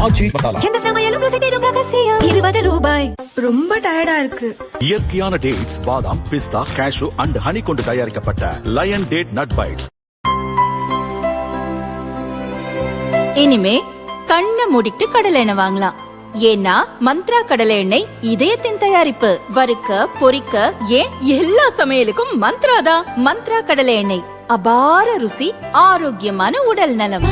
அஜித் மசாலா. எந்த சமையலும் ருசி தேடும் ரகசியம் 20 ரூபாய். ரொம்ப டயர்டா இருக்கு. இயற்கையான டேட்ஸ், பாதாம், பிஸ்தா, கேஷு அண்ட் ஹனி கொண்டு தயாரிக்கப்பட்ட லயன் டேட் நட் பைட்ஸ். இனிமே கண்ணை மூடிட்டு கடலை எண்ணெய் வாங்கலாம். ஏன்னா மந்த்ரா கடலை எண்ணெய் இதயத்தின் தயாரிப்பு. வறுக்க, பொரிக்க, ஏன் எல்லா சமையலுக்கும் மந்த்ரா தான். மந்த்ரா கடலை எண்ணெய், அபார ருசி, ஆரோக்கியமான உடல் நலம்.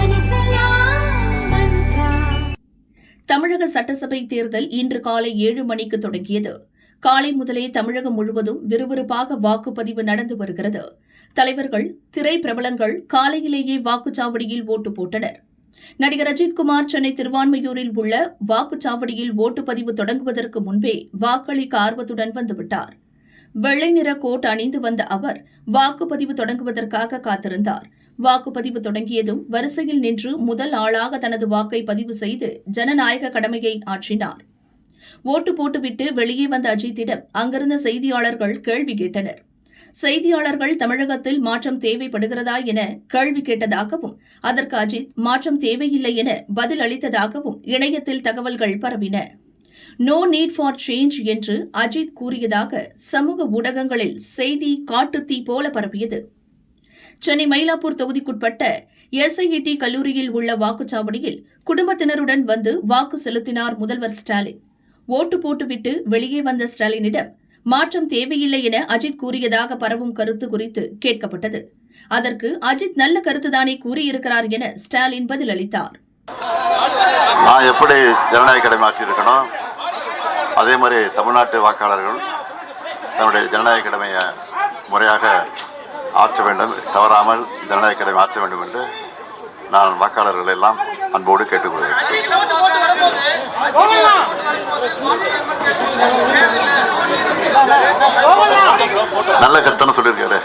தமிழக சட்டசபை தேர்தல் இன்று காலை 7 மணிக்கு தொடங்கியது. காலை முதலே தமிழகம் முழுவதும் விறுவிறுப்பாக வாக்குப்பதிவு நடந்து வருகிறது. தலைவர்கள், திரை பிரபலங்கள் காலையிலேயே வாக்குச்சாவடியில் ஓட்டு போட்டனர். நடிகர் அஜித்குமார் சென்னை திருவான்மையூரில் உள்ள வாக்குச்சாவடியில் ஓட்டுப்பதிவு தொடங்குவதற்கு முன்பே வாக்களிக்க ஆர்வத்துடன் வந்துவிட்டார். வெள்ளை நிற கோட் அணிந்து வந்த அவர் வாக்குப்பதிவு தொடங்குவதற்காக காத்திருந்தார். வாக்குப்பதிவு தொடங்கியதும் வரிசையில் நின்று முதல் ஆளாக தனது வாக்கை பதிவு செய்து ஜனநாயக கடமையை ஆற்றினார். ஓட்டு போட்டுவிட்டு வெளியே வந்த அஜித்திடம் அங்கிருந்த செய்தியாளர்கள் கேள்வி கேட்டனர். செய்தியாளர்கள் தமிழகத்தில் மாற்றம் தேவைப்படுகிறதா என கேள்வி கேட்டதாகவும், அதற்கு அஜித் மாற்றம் தேவையில்லை என பதில் அளித்ததாகவும் இணையத்தில் தகவல்கள் பரவின. நோ நீட் ஃபார் சேஞ்ச் என்று அஜித் கூறியதாக சமூக ஊடகங்களில் செய்தி காட்டுத்தீ போல பரவியது. சென்னை மயிலாப்பூர் தொகுதிக்குட்பட்ட SIET கல்லூரியில் உள்ள வாக்குச்சாவடியில் குடும்பத்தினருடன் வந்து வாக்கு செலுத்தினார் முதல்வர் ஸ்டாலின். ஓட்டு போட்டுவிட்டு வெளியே வந்த ஸ்டாலினிடம் மாற்றம் தேவையில்லை என அஜித் கூறியதாக பரவும் கருத்து குறித்து கேட்கப்பட்டது. அதற்கு அஜித் நல்ல கருத்துதானே கூறியிருக்கிறார் என ஸ்டாலின் பதிலளித்தார். நான் எப்படி ஜனநாயக கடமை ஆற்றியிருக்கணும், அதே மாதிரி தமிழ்நாட்டு வாக்காளர்கள் தன்னுடைய ஜனநாயக கடமையை முறையாக ஆற்ற வேண்டும், தவறாமல் ஜனநாயக கடமை ஆற்ற வேண்டும் என்று நான் வாக்காளர்கள் எல்லாம் அன்போடு கேட்டுக்கொள்கிறேன். நல்ல கருத்துன்னு சொல்லியிருக்காரு,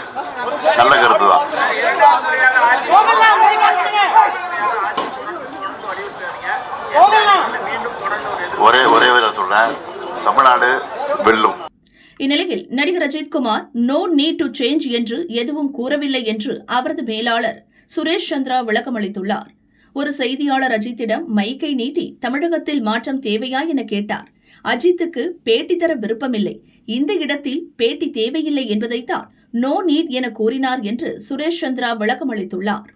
நல்ல கருத்து தான். ஒரே சொல்றேன், தமிழ்நாடு வெல்லும். இந்நிலையில் நடிகர் Ajith Kumar no need to change என்று எதுவும் கூறவில்லை என்று அவரது மேலாளர் சுரேஷ் சந்திரா விளக்கமளித்துள்ளார். ஒரு செய்தியாளர் அஜித்திடம் மைக்கை நீட்டி தமிழகத்தில் மாற்றம் தேவையா என கேட்டார். அஜித்துக்கு பேட்டி தர விருப்பமில்லை, இந்த இடத்தில் பேட்டி தேவையில்லை என்பதைத்தான் நோ நீட் என கூறினார் என்று சுரேஷ் சந்திரா விளக்கமளித்துள்ளார்.